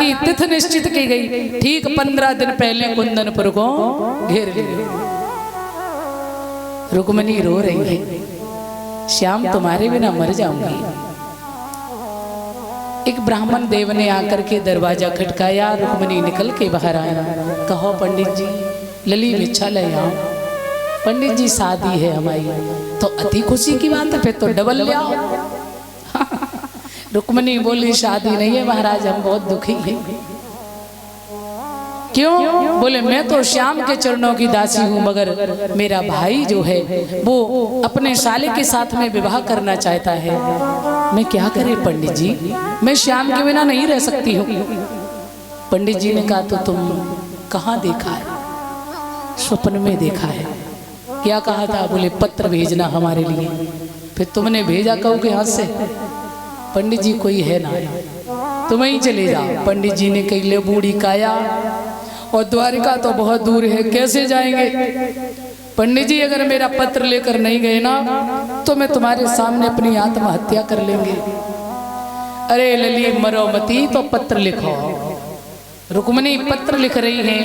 की तिथि निश्चित की गई। ठीक 15 दिन पहले कुंदनपुर को घेर लिया। रुक्मिणी रो रही है, श्याम तुम्हारे बिना मर जाऊंगी। एक ब्राह्मण देव ने आकर के दरवाजा खटकाया। रुक्मिणी निकल के बाहर आया। कहो पंडित जी लली भिक्षा ले आओ। पंडित जी शादी है हमारी। तो अति खुशी की बात है, फिर तो डबल ले आओ। रुक्मिणी बोली शादी नहीं है महाराज, हम बहुत दुखी हैं। क्यों? बोले मैं तो श्याम के चरणों की दासी हूँ, मगर मेरा भाई जो है वो अपने साले के साथ में विवाह करना चाहता है। मैं क्या करे पंडित जी, मैं श्याम के बिना नहीं रह सकती हूँ। पंडित जी ने कहा तो तुम कहाँ देखा है? स्वप्न में देखा है। क्या कहा था? बोले पत्र भेजना हमारे लिए। फिर तुमने भेजा कहो के हाथ से? पंडित जी कोई है ना, तुम ही चले जाओ। पंडित जी ने कही ले बूढ़ी काया, और द्वारिका तो बहुत दूर है, कैसे जाएंगे? पंडित जी अगर मेरा पत्र लेकर नहीं गए ना तो मैं तुम्हारे सामने अपनी आत्महत्या कर लेंगे। अरे लली मरो मती, तो पत्र लिखो। रुक्मिणी पत्र लिख रही हैं,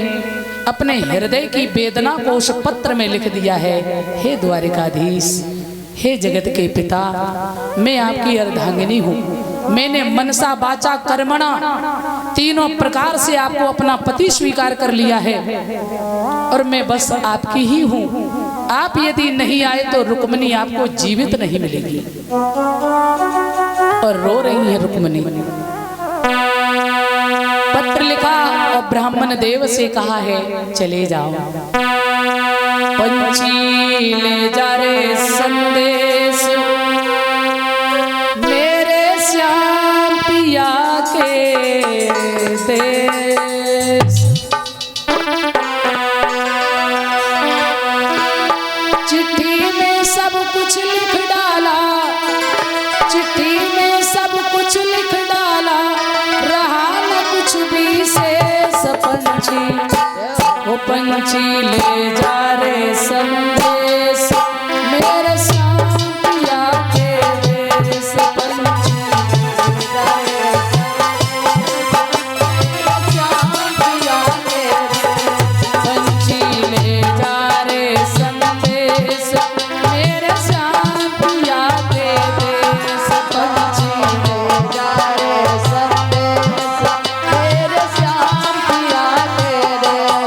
अपने हृदय की वेदना को उस पत्र में लिख दिया है। हे द्वारिकाधीश, हे जगत के पिता, मैं आपकी अर्धांगिनी हूँ। मैंने मनसा वाचा कर्मणा तीनों प्रकार से आपको अपना पति स्वीकार कर लिया है, और मैं बस आपकी ही हूँ। आप यदि नहीं आए तो रुक्मिणी आपको जीवित नहीं मिलेगी। और रो रही है रुक्मिणी। पत्र लिखा और ब्राह्मण देव से कहा है चले जाओ। पंछी ले जा रे संदेश, मेरे श्याम पिया के देश। चिट्ठी में सब कुछ लिख डाला, चिट्ठी में सब कुछ लिख डाला, रहा न कुछ भी शेष। पंछी वो पंछी ले जा रे संदेश, मेरे श्याम पिया के देश। पंछी ले जा रे श्याम पिया के देश। पंछी ले जा रे संदेश, मेरे श्याम पिया के देश। पंछी ले जा रे संदेश, मेरे श्याम पिया के देश।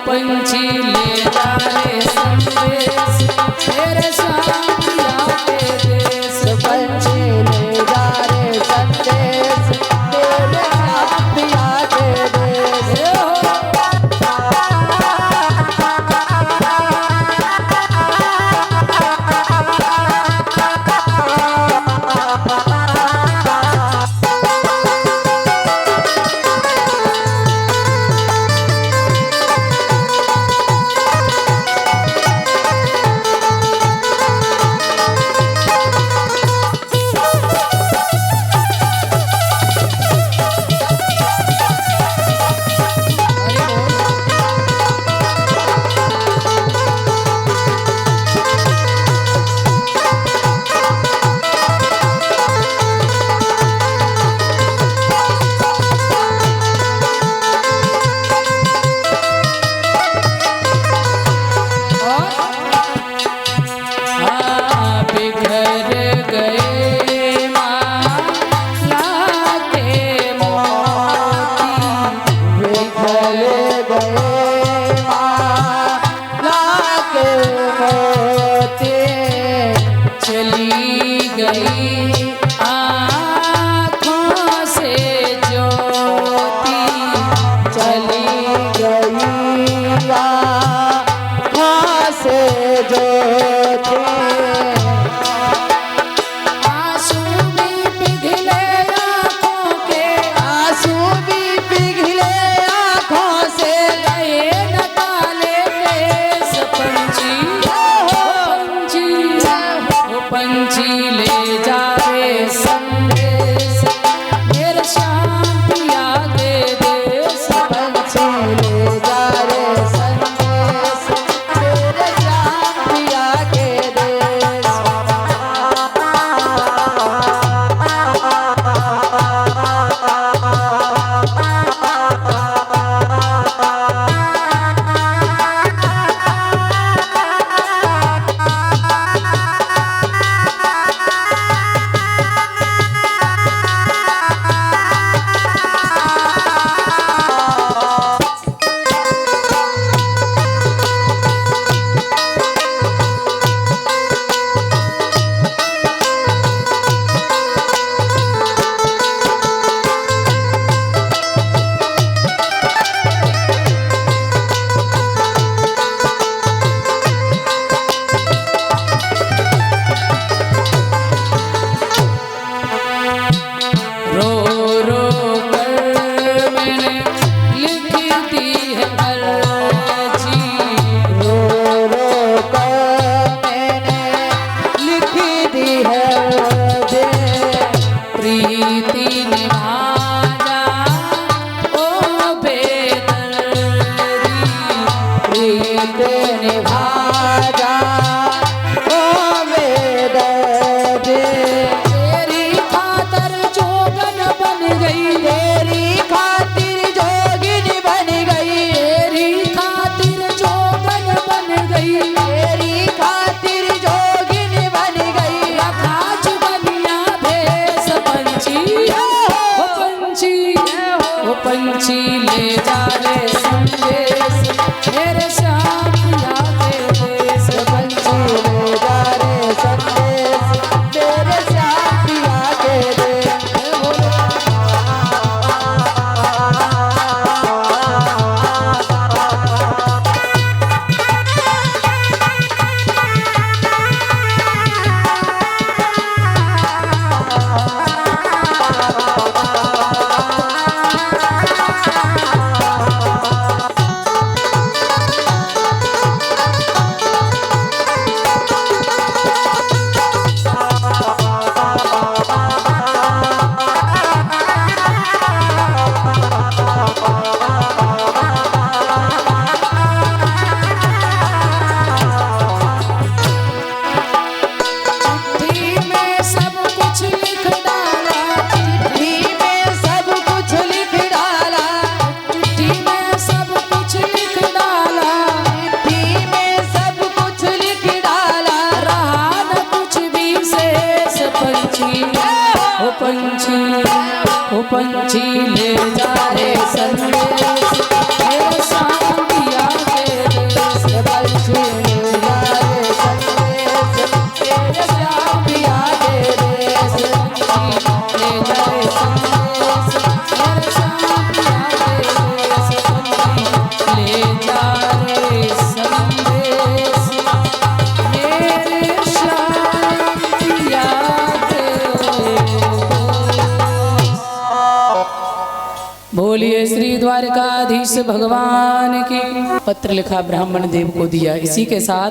पंछी ले जा रे संदेश, तेरे श्याम पिया के देश। पंछी ले जा रे संदेश, तेरे श्याम पिया के देश। गए माला के मोती, बिखर गए माला के मोती, चली गई आँखों से ज्योति, चली गई आँखों से ज्योति, आंसू भी पिघले आँखों के, आंसू भी पिघले आँखों से, गए न काले केस पंछी, वो पंछी ले जा रे संदेश मेरे श्याम पिया के देश। पंछी ले जा रे संदेश मेरे श्याम पिया के देश। रो रो कर मैंने लिख दी है अर्जी, रो रो कर मैंने लिख दी है दे, प्रीति निभा जा ओ बेदर्दी, प्रीत निभा जा ओ बेदर्दी, तेरी खातर जोगन बन गई, तेरी खातिर जोगिन बन गई, तेरी खातिर जोगन बन गई, तेरी खातिर जोगिन बन गई। रखा जुबनिया भेष पंछी, ओ पंछी, ओ पंछी ले जा रे संदेश मेरे श्याम पिया के देश। पंछी ले जा रे संदेश मेरे श्याम पिया के देश। चिट्ठी में सब कुछ लिख डाला, चिट्ठी में सब कुछ लिख डाला, चिट्ठी में सब कुछ लिख डाला, चिट्ठी में सब कुछ लिख डाला। रहा न कुछ भी शेष पंछी, ओ पंछी, ओ पंछी ले जा रे संदेश मेरे श्याम पिया के देश। पंछी ले जा रे संदेश मेरे श्याम पिया के देश। ले जा रे संदेश मेरे श्याम पिया के देश। ले जा रे संदेश मेरे श्याम पिया के देश। बोलिए श्री द्वारकाधीश भगवान की। पत्र लिखा ब्राह्मण देव को दिया। इसी के साथ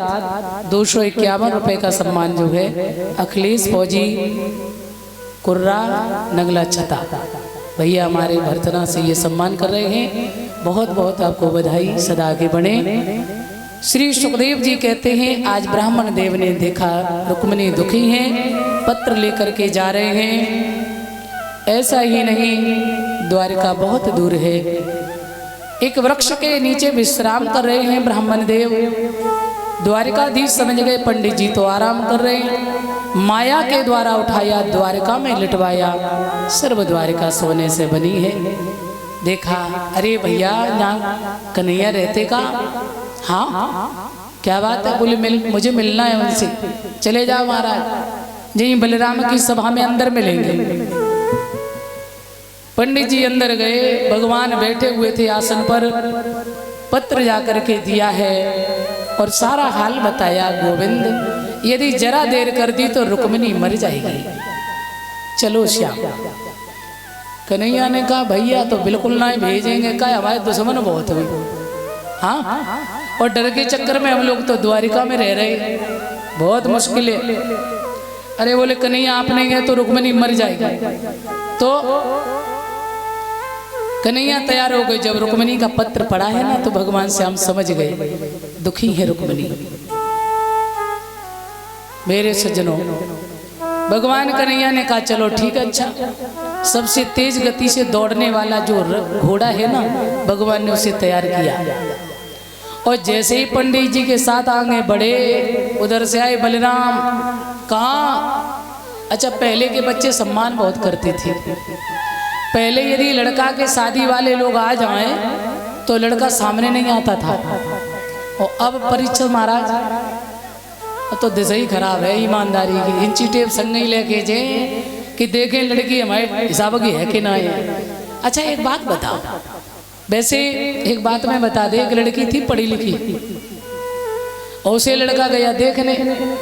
251 रुपए का सम्मान जो है अखिलेश फौजी कुर्रा नगला छता भैया हमारे भरतना से ये सम्मान कर रहे हैं। बहुत बहुत आपको बधाई, सदा आगे बढ़े। श्री सुखदेव जी कहते हैं आज ब्राह्मण देव ने देखा रुक्मिणी दुखी हैं, पत्र लेकर के जा रहे हैं। ऐसा ही नहीं, द्वारिका बहुत दूर है। एक वृक्ष के नीचे विश्राम कर रहे हैं ब्राह्मण देव। द्वारिकाधीश समझ गए पंडित जी तो आराम कर रहे हैं। माया के द्वारा उठाया, द्वारका में लिटवाया, सर्व द्वारिका सोने से बनी है। देखा, अरे भैया यहाँ कन्हैया रहते का? हाँ, क्या बात है? बोले मुझे मिलना है उनसे। चले जाओ महाराज जी, बलराम की सभा में अंदर मिलेंगे। पंडित जी अंदर गए, भगवान बैठे हुए थे आसन पर, पत्र जाकर के दिया है और सारा हाल बताया। गोविंद, यदि जरा देर कर दी तो रुक्मिणी मर जाएगी, चलो श्याम। कन्हैया ने कहा भैया तो बिल्कुल ना भेजेंगे, कहा हमारे दुश्मन बहुत हुए। हाँ, और डर के चक्कर में हम लोग तो द्वारिका में रह रहे, बहुत मुश्किल है। अरे बोले कन्हैया आप नहीं गए तो रुक्मिणी मर जाएगी। तो कन्हैया तैयार हो गए। जब रुक्मिणी का पत्र पढ़ा है ना तो भगवान श्याम समझ गए दुखी है रुक्मिणी। मेरे सज्जनों, भगवान कन्हैया ने कहा चलो ठीक है, अच्छा। सबसे तेज गति से दौड़ने वाला जो घोड़ा है ना, भगवान ने उसे तैयार किया। और जैसे ही पंडित जी के साथ आगे बढ़े, उधर से आए बलराम। कहाँ? अच्छा, पहले के बच्चे सम्मान बहुत करते थे। पहले यदि लड़का के शादी वाले लोग आ जाएं तो लड़का सामने नहीं आता था। और अब परीक्षा महाराज तो दिशा ही खराब है ईमानदारी की। इंची टेप संग ही लेके जे कि देखें लड़की हमारे हिसाब की है कि ना है। अच्छा एक बात बताओ, वैसे एक बात मैं बता दे, एक लड़की थी पढ़ी लिखी, और उसे लड़का गया देखने,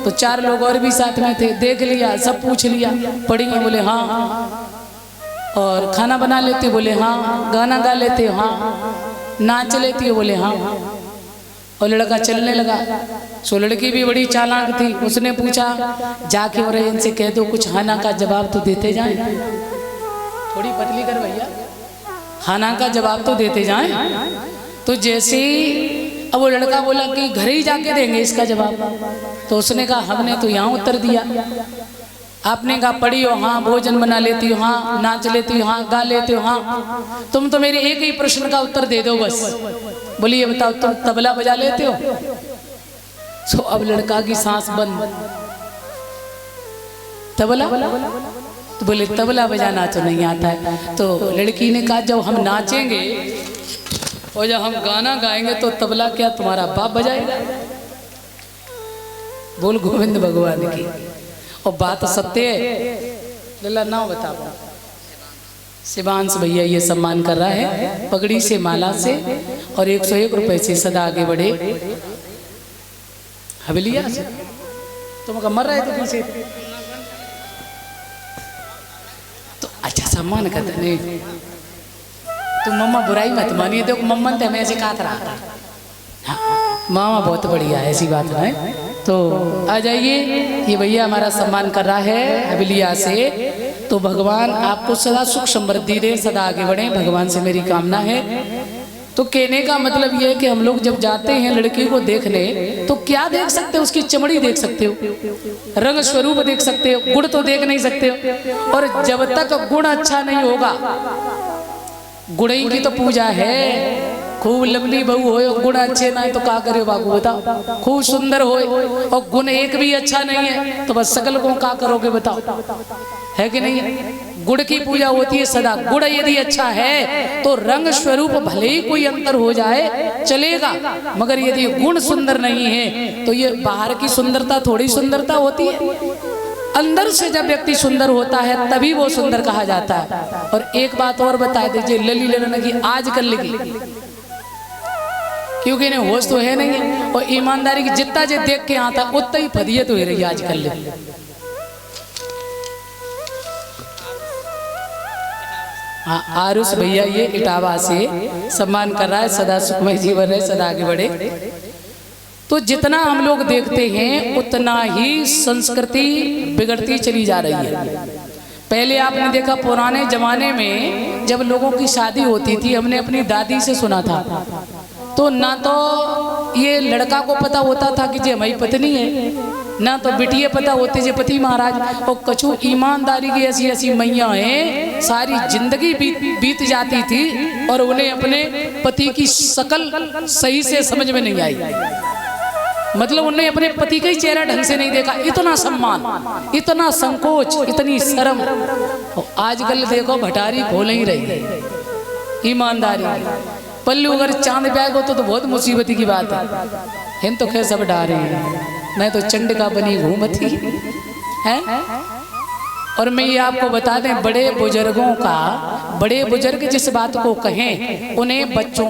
तो 4 लोग और भी साथ में थे। देख लिया, सब पूछ लिया, पढ़ी है? बोले हाँ। और खाना बना लेते? बोले हाँ। गाना गा लेते? हाँ। नाच लेती हो? बोले हाँ। और लड़का चलने लगा। सो लड़की भी बड़ी चालाक थी, उसने पूछा जाके और इनसे कह दो कुछ हाना का जवाब तो देते जाएं। थोड़ी पतली कर भैया, हाना का जवाब तो देते जाएं। तो जैसे ही अब वो लड़का बोला कि घर ही जाके देंगे इसका जवाब, तो उसने कहा हमने तो यहाँ उत्तर दिया। आपने कहा पढ़ी हो? हाँ। भोजन बना लेती हो? हाँ। नाच लेती हो? हाँ। गा लेती हो? हाँ। तुम तो मेरे एक ही प्रश्न का उत्तर दे दो बस। बोलिए बताओ, तुम तबला बजा लेते हो? तो अब लड़का की सांस बंद। तबला? तो बोले तबला बजाना तो नहीं आता है। तो लड़की ने कहा जब हम नाचेंगे और जब हम गाना गाएंगे तो तबला क्या तुम्हारा बाप बजाएगा? बोल गोविंद भगवान की। और बात सत्य है। लल्ला नाम बता। शिवांश भैया ये सम्मान कर रहा है पगड़ी से, माला से और 101 रुपए से। सदा आगे बढ़े। हवेलिया से तुम मर रहे थे पीछे तो अच्छा सम्मान करते नहीं। तुम मम्मा बुराई मत मानिए, देखो मम्मा तो हमें ऐसे काट रहा था। हाँ, मामा बहुत बढ़िया है, ऐसी बात है। तो आ जाइए, ये भैया हमारा सम्मान कर रहा है हवेलिया से। तो भगवान आपको सदा सुख समृद्धि दे, सदा आगे बढ़े, भगवान से मेरी कामना है। तो कहने का मतलब ये है कि हम लोग जब जाते हैं लड़की को देखने तो क्या देख सकते हो? उसकी चमड़ी देख सकते हो, रंग स्वरूप देख सकते हो, गुण तो देख नहीं सकते हो। और जब तक गुण अच्छा नहीं होगा, गुणई की तो पूजा है। खूब लंबी बहू हो, गुण अच्छे ना है तो क्या करे बाबू बताओ? खूब सुंदर हो और गुण एक भी अच्छा नहीं है तो बस सकल को क्या करोगे बताओ? है कि नहीं? गुण की पूजा होती है सदा। गुण यदि अच्छा है तो रंग स्वरूप भले ही कोई अंतर हो जाए चलेगा, मगर यदि गुण सुंदर नहीं है तो ये बाहर की सुंदरता थोड़ी सुंदरता होती है। अंदर से जब व्यक्ति सुंदर होता है तभी वो सुंदर कहा जाता है। और एक बात और बता दीजिए, लली लेने की आजकल की, क्योंकि इन्हें होश तो है नहीं है और ईमानदारी की जितना जे देख के आता उतना ही फदियत हो रही है आजकल। हाँ, आरुष भैया ये इटावा से सम्मान कर रहा है। सदा सुखमय जीवन रहे, सदा आगे बढ़े। तो जितना हम लोग देखते हैं उतना ही संस्कृति बिगड़ती चली जा रही है। पहले आपने देखा पुराने जमाने में जब लोगों की शादी होती थी, हमने अपनी दादी से सुना था, तो ना तो ये लड़का को पता होता था कि ये हमारी पत्नी है, ना तो बिटिया पता होते जे पति महाराज। और कछु ईमानदारी की ऐसी ऐसी मैया हैं, सारी जिंदगी बीत जाती थी और उन्हें अपने पति की शकल सही से समझ में नहीं आई। मतलब उन्हें अपने पति का ही चेहरा ढंग से नहीं देखा, इतना सम्मान, इतना संकोच, इतनी शर्म। आजकल देखो भटारी खोल ही रही है, ईमानदारी। पल्लू अगर चांद बैग हो तो बहुत मुसीबती की बात है। हम तो कैसा बढ़ा रहे हैं, मैं तो चंडिका बनी घूमती है। और मैं ये आपको बता दें, बड़े बुजुर्गों का, बड़े बुजुर्ग जिस बात को कहें उन्हें बच्चों